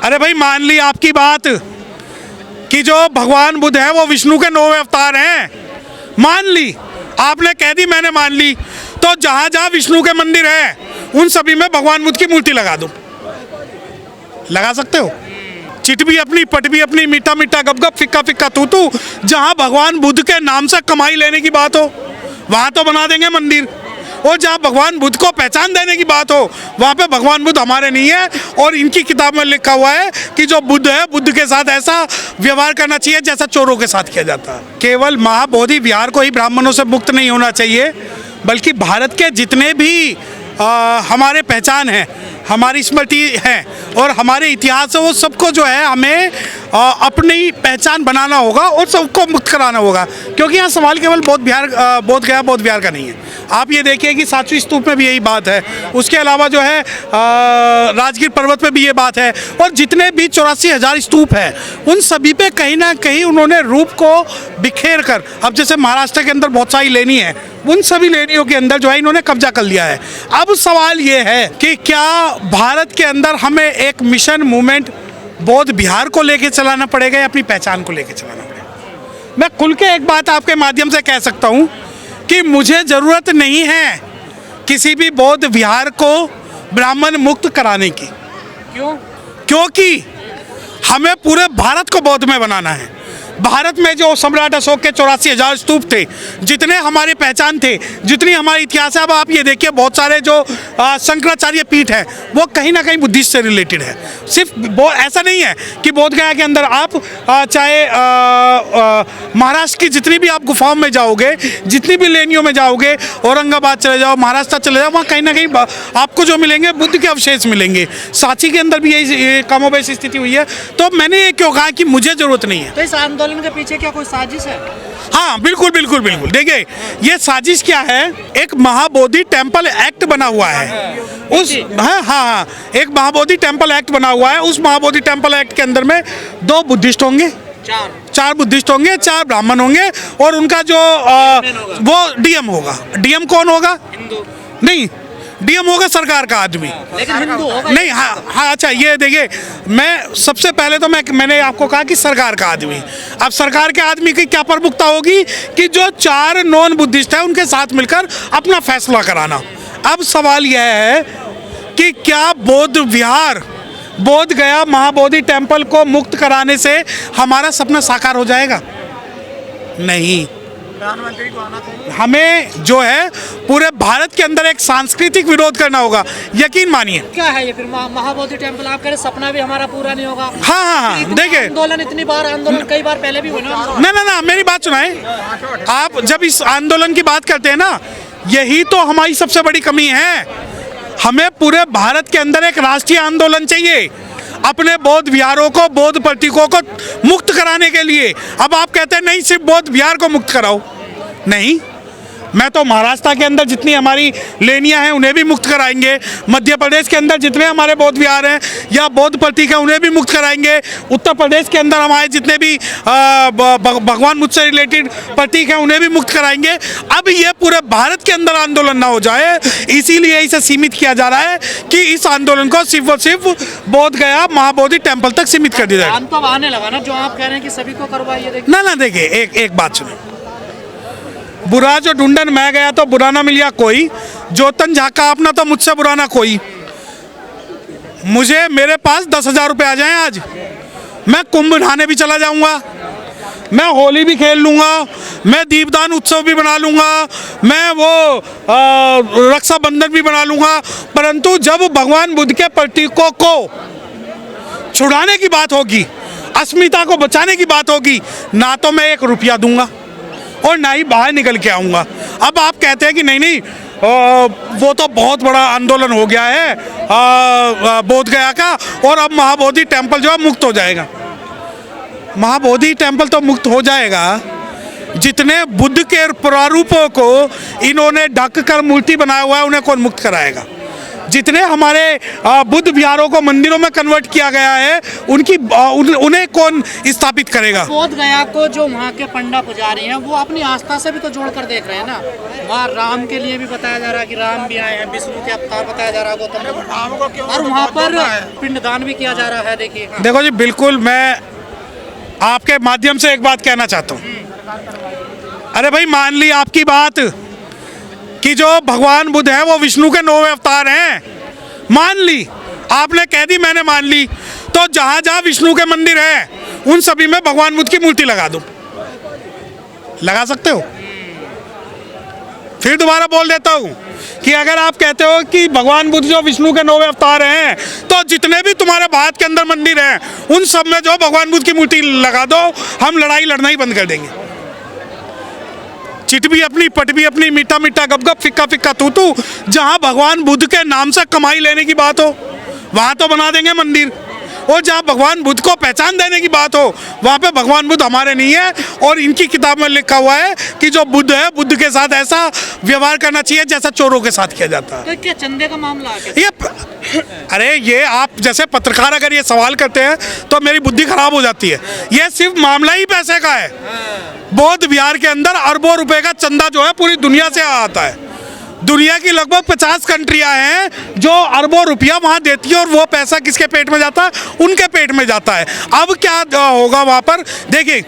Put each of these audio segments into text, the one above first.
अरे भाई मान ली आपकी बात कि जो भगवान बुद्ध है वो विष्णु के 9वें अवतार हैं, मान ली, आपने कह दी, मैंने मान ली। तो जहाँ जहाँ विष्णु के मंदिर है उन सभी में भगवान बुद्ध की मूर्ति लगा दो। लगा सकते हो? चिट भी अपनी, पट भी अपनी, मीठा मीठा गप गप, फिक्का फिक्का तू तू। जहाँ भगवान बुद्ध के नाम से कमाई लेने की बात हो वहाँ तो बना देंगे मंदिर, और जहाँ भगवान बुद्ध को पहचान देने की बात हो वहाँ पे भगवान बुद्ध हमारे नहीं है। और इनकी किताब में लिखा हुआ है कि जो बुद्ध है, बुद्ध के साथ ऐसा व्यवहार करना चाहिए जैसा चोरों के साथ किया जाता है। केवल महाबोधि विहार को ही ब्राह्मणों से मुक्त नहीं होना चाहिए, बल्कि भारत के जितने भी हमारे पहचान है, हमारी स्मृति है और हमारे इतिहास है, वो सबको जो है हमें अपनी पहचान बनाना होगा और सबको मुक्त कराना होगा। क्योंकि यहाँ सवाल केवल बोध विहार का नहीं है। आप ये देखिए कि सातवीं स्तूप में भी यही बात है, उसके अलावा जो है राजगीर पर्वत पे भी ये बात है, और जितने भी 84,000 स्तूप है उन सभी पे कहीं ना कहीं उन्होंने रूप को बिखेर कर, अब जैसे महाराष्ट्र के अंदर बहुत सारी लेनी है, उन सभी लेनियों के अंदर जो है इन्होंने कब्जा कर लिया है। अब सवाल ये है कि क्या भारत के अंदर हमें एक मिशन मूवमेंट बौद्ध विहार को लेके चलाना पड़ेगा या अपनी पहचान को लेके चलाना पड़ेगा? मैं खुल के एक बात आपके माध्यम से कह सकता हूँ कि मुझे ज़रूरत नहीं है किसी भी बौद्ध विहार को ब्राह्मण मुक्त कराने की। क्यों? क्योंकि हमें पूरे भारत को बौद्ध में बनाना है। भारत में जो सम्राट अशोक के 84,000 स्तूप थे, जितने हमारे पहचान थे, जितनी हमारी इतिहास है, अब आप ये देखिए बहुत सारे जो शंकराचार्य पीठ है वो कहीं ना कहीं बुद्धिस्ट से रिलेटेड है। सिर्फ ऐसा नहीं है कि बोध गया के अंदर आप चाहे महाराष्ट्र की जितनी भी आप गुफाओं में जाओगे, जितनी भी लेनियों में जाओगे, औरंगाबाद चले जाओ, महाराष्ट्र चले जाओ, वहाँ कहीं ना कहीं आपको जो मिलेंगे बुद्ध के अवशेष मिलेंगे। सांची के अंदर भी यही कमोबेश स्थिति हुई है। तो मैंने ये क्यों कहा कि मुझे ज़रूरत नहीं है। तो इस आंदोलन के पीछे क्या कोई साजिश है? हाँ बिल्कुल बिल्कुल बिल्कुल। देखिए ये साजिश क्या है, एक महाबोधि टेम्पल एक्ट बना हुआ है, उस हाँ एक महाबोधि टेम्पल एक्ट बना हुआ है। उस महाबोधि टेम्पल एक्ट के अंदर में 2 बुद्धिस्ट होंगे, 4 बुद्धिस्ट होंगे, 4 ब्राह्मण होंगे, और उनका जो वो डीएम होगा। डीएम कौन होगा? हिंदू नहीं, डीएम होगा सरकार का आदमी, लेकिन हिंदू होगा नहीं। हाँ अच्छा, ये देखिए, मैं सबसे पहले तो मैंने आपको कहा कि सरकार का आदमी। अब सरकार के आदमी की क्या प्रमुखता होगी कि जो 4 नॉन बुद्धिस्ट है उनके साथ मिलकर अपना फैसला कराना। अब सवाल यह है कि क्या बौद्ध विहार, बोध गया महाबोधि टेम्पल को मुक्त कराने से हमारा सपना साकार हो जाएगा? नहीं। प्रधानमंत्री को आना चाहिए। हमें जो है पूरे भारत के अंदर एक सांस्कृतिक विरोध करना होगा, यकीन मानिए। क्या है ये फिर महाबोधि टेम्पल? आप कह रहे सपना भी हमारा पूरा नहीं होगा? हाँ देखिए, आंदोलन इतनी बार, आंदोलन कई बार पहले भी हुए ना। ना मेरी बात सुनाए। आप जब इस आंदोलन की बात करते हैं ना, यही तो हमारी सबसे बड़ी कमी है। हमें पूरे भारत के अंदर एक राष्ट्रीय आंदोलन चाहिए अपने बौद्ध विहारों को, बौद्ध प्रतीकों को मुक्त कराने के लिए। अब आप कहते हैं नहीं सिर्फ बौद्ध विहार को मुक्त कराओ, नहीं, मैं तो महाराष्ट्र के अंदर जितनी हमारी लेनियां हैं उन्हें भी मुक्त कराएंगे, मध्य प्रदेश के अंदर जितने हमारे बौद्ध विहार हैं या बौद्ध प्रतीक हैं उन्हें भी मुक्त कराएंगे, उत्तर प्रदेश के अंदर हमारे जितने भी भगवान बुद्ध से रिलेटेड प्रतीक हैं उन्हें भी मुक्त कराएंगे। अब ये पूरे भारत के अंदर आंदोलन ना हो जाए, इसीलिए इसे सीमित किया जा रहा है कि इस आंदोलन को सिर्फ और सिर्फ बोध गया महाबोधि टेम्पल तक सीमित कर दिया जाए। तो आने लगा ना, जो आप कह रहे हैं कि सभी को करवाइए। ना देखिए, एक बात सुनो, बुरा जो ढूंढन मैं गया तो बुरा ना मिलिया कोई, जो तन झाका अपना तो मुझसे बुरा ना कोई। मुझे मेरे पास 10,000 रुपये आ जाएं आज, मैं कुंभ नहाने भी चला जाऊंगा, मैं होली भी खेल लूंगा, मैं दीपदान उत्सव भी बना लूंगा, मैं वो रक्षाबंधन भी बना लूंगा। परंतु जब भगवान बुद्ध के प्रतीकों को छुड़ाने की बात होगी, अस्मिता को बचाने की बात होगी, ना तो मैं 1 रुपया दूंगा और ना ही बाहर निकल के आऊँगा। अब आप कहते हैं कि नहीं वो तो बहुत बड़ा आंदोलन हो गया है बोध गया का, और अब महाबोधि टेम्पल जो है मुक्त हो जाएगा। महाबोधि टेम्पल तो मुक्त हो जाएगा, जितने बुद्ध के प्रारूपों को इन्होंने ढक कर मूर्ति बनाया हुआ है उन्हें कौन मुक्त कराएगा? जितने हमारे बुद्ध विहारों को मंदिरों में कन्वर्ट किया गया है उन्हें कौन स्थापित करेगा? बोध गया को जो वहाँ के पंडा पुजारी हैं वो अपनी आस्था से भी तो जोड़ कर देख रहे हैं ना। वहाँ राम के लिए भी बताया जा रहा है कि राम भी आए हैं, विष्णु के अवतार बताया जा रहा है गौतम, और वहाँ पर पिंडदान भी किया जा रहा है। देखिए देखो जी, बिल्कुल मैं आपके माध्यम से एक बात कहना चाहता हूँ। अरे भाई, मान ली आपकी बात कि जो भगवान बुद्ध है वो विष्णु के 9वें अवतार हैं, मान ली, आपने कह दी, मैंने मान ली, तो जहां जहां विष्णु के मंदिर है उन सभी में भगवान बुद्ध की मूर्ति लगा दो। लगा सकते हो? फिर दोबारा बोल देता हूं कि अगर आप कहते हो कि भगवान बुद्ध जो विष्णु के 9वें अवतार हैं, तो जितने भी तुम्हारे भारत के अंदर मंदिर हैं उन सब में जो भगवान बुद्ध की मूर्ति लगा दो, हम लड़ाई लड़ना ही बंद कर देंगे। चिट भी अपनी, पट भी अपनी, मीठा मीठा गप गप, फिक्का फिक्का तू तू। जहां भगवान बुद्ध के नाम से कमाई लेने की बात हो वहां तो बना देंगे मंदिर, और जहां भगवान बुद्ध को पहचान देने की बात हो वहां पे भगवान बुद्ध हमारे नहीं है। और इनकी किताब में लिखा हुआ है कि जो बुद्ध है, बुद्ध के साथ ऐसा व्यवहार करना चाहिए जैसा चोरों के साथ किया जाता है। तो क्या चंदे का मामला है? अरे ये आप जैसे पत्रकार अगर ये सवाल करते हैं तो मेरी बुद्धि खराब हो जाती है। ये सिर्फ मामला ही पैसे का है। बौद्ध विहार के अंदर अरबों रुपए का चंदा जो है पूरी दुनिया से आता है। दुनिया की लगभग 50 कंट्रियां हैं जो अरबों रुपया वहां देती है, और वो पैसा किसके पेट में जाता है? उनके पेट में जाता है। अब क्या होगा वहां पर? देखिए,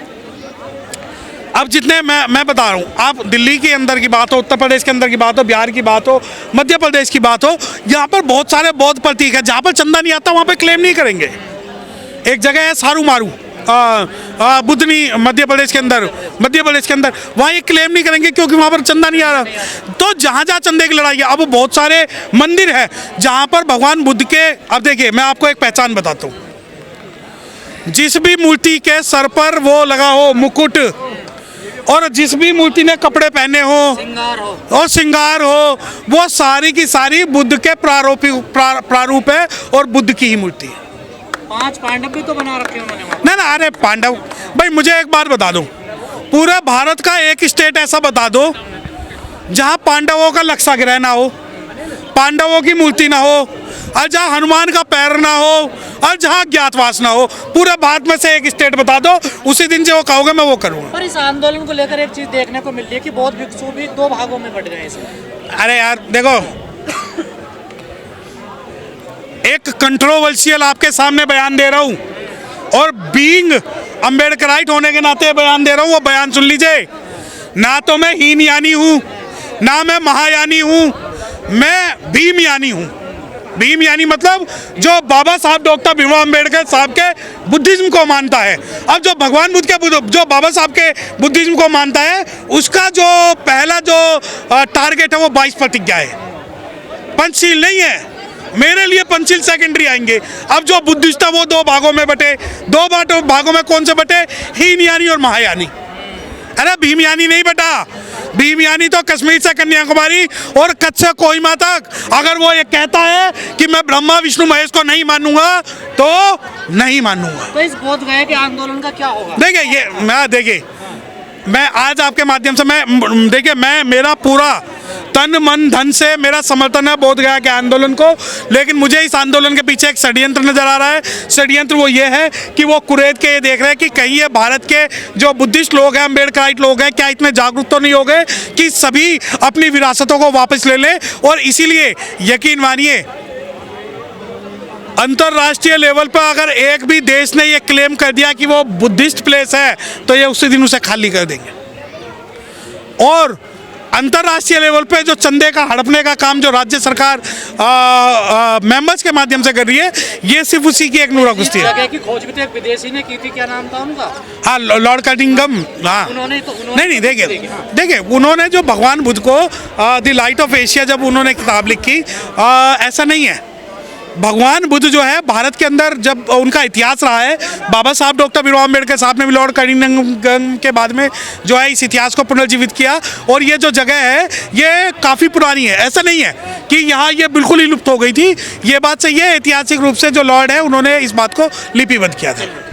अब जितने मैं बता रहा हूँ, आप दिल्ली के अंदर की बात हो, उत्तर प्रदेश के अंदर की बात हो, बिहार की बात हो, मध्य प्रदेश की बात हो, यहाँ पर बहुत सारे बौद्ध प्रतीक है। जहाँ पर चंदा नहीं आता वहाँ पर क्लेम नहीं करेंगे। एक जगह है सारू मारू, बुद्धनी, मध्य प्रदेश के अंदर वहाँ ये क्लेम नहीं करेंगे क्योंकि वहाँ पर चंदा नहीं आ रहा। तो जहाँ जहाँ चंदे की लड़ाई है, अब बहुत सारे मंदिर है जहाँ पर भगवान बुद्ध के, अब देखिए मैं आपको एक पहचान बताता हूँ। जिस भी मूर्ति के सर पर वो लगा हो मुकुट, और जिस भी मूर्ति ने कपड़े पहने हो और श्रृंगार हो, वो सारी की सारी बुद्ध के प्रारूप है और बुद्ध की ही मूर्ति है। 5 पांडव भी तो बना रखे उन्होंने। ना, अरे पांडव भाई, मुझे एक बात बता दो, पूरे भारत का एक स्टेट ऐसा बता दो जहां पांडवों का लक्षागृह ना हो, पांडवों की मूर्ति ना हो, और जहां हनुमान का पैर ना हो, और जहां ज्ञातवास ना हो। पूरे भारत में से एक स्टेट बता दो, उसी दिन जो कहोगे मैं वो करूंगा। पर इस आंदोलन को लेकर एक चीज देखने को मिल रही है कि बौद्ध भिक्षु भी 2 भागों में बट गए इसमें। अरे यार देखो, एक कंट्रोवर्शियल आपके सामने बयान दे रहा हूं, और बीइंग अम्बेडकराइट होने के नाते बयान दे रहा हूं। वो बयान सुन लीजिए। ना तो मैं हीनयानी हूं, ना मैं महायानी हूं, मैं भीमयानी हूं। भीमयानी मतलब जो बाबा साहब डॉक्टर भीमराव अम्बेडकर साहब के बुद्धिज्म को मानता है। अब जो भगवान बुद्ध के, जो बाबा साहब के बुद्धिज्म को मानता है, उसका जो पहला जो टारगेट है वो 22 प्रतिज्ञा है, पंचशील नहीं है। मेरे लिए पंचशील सेकेंडरी आएंगे। अब जो बुद्धिस्ट है वो 2 भागों में बटे। 2 भागों में कौन से बटे? हीनयानी और महायानी। अरे भीमयानी नहीं बटा। भीमयानी तो कश्मीर से कन्याकुमारी और कच्छ से कोहिमा तक। अगर वो ये कहता है कि मैं ब्रह्मा विष्णु महेश को नहीं मानूंगा तो नहीं मानूंगा। तो इस बोध गया के आंदोलन का क्या होगा? देखिए मैं आज आपके माध्यम से मैं मेरा पूरा तन मन धन से मेरा समर्थन है बोध गया के आंदोलन को। लेकिन मुझे इस आंदोलन के पीछे एक षड्यंत्र नजर आ रहा है। षड्यंत्र वो ये है कि वो कुरेद के ये देख रहे हैं कि कहीं ये भारत के जो बुद्धिस्ट लोग हैं, अम्बेडकराइट लोग हैं, क्या इतने जागरूक तो नहीं हो गए कि सभी अपनी विरासतों को वापस ले लें। और इसीलिए यकीन मानिए, अंतर्राष्ट्रीय लेवल पर अगर एक भी देश ने ये क्लेम कर दिया कि वो बुद्धिस्ट प्लेस है तो ये उसी दिन उसे खाली कर देंगे। और अंतर्राष्ट्रीय लेवल पे जो चंदे का हड़पने का काम जो राज्य सरकार मेंबर्स के माध्यम से कर रही है, ये सिर्फ उसी की एक नूरा कुश्ती है। जगह की खोज भी तो एक विदेशी ने की थी, क्या नाम था उनका? हाँ, लॉर्ड कनिंघम। हाँ, उन्होंने नहीं देखिए उन्होंने जो भगवान बुद्ध को द लाइट ऑफ एशिया जब उन्होंने किताब लिखी, ऐसा नहीं है। भगवान बुद्ध जो है भारत के अंदर जब उनका इतिहास रहा है, बाबा साहब डॉक्टर भीमराव अम्बेडकर साहब ने भी लॉर्ड कनिंघम के बाद में जो है इस इतिहास को पुनर्जीवित किया। और ये जो जगह है ये काफ़ी पुरानी है। ऐसा नहीं है कि यहाँ ये बिल्कुल ही लुप्त हो गई थी। ये बात सही है, ऐतिहासिक रूप से जो लॉर्ड है उन्होंने इस बात को लिपिबद्ध किया था।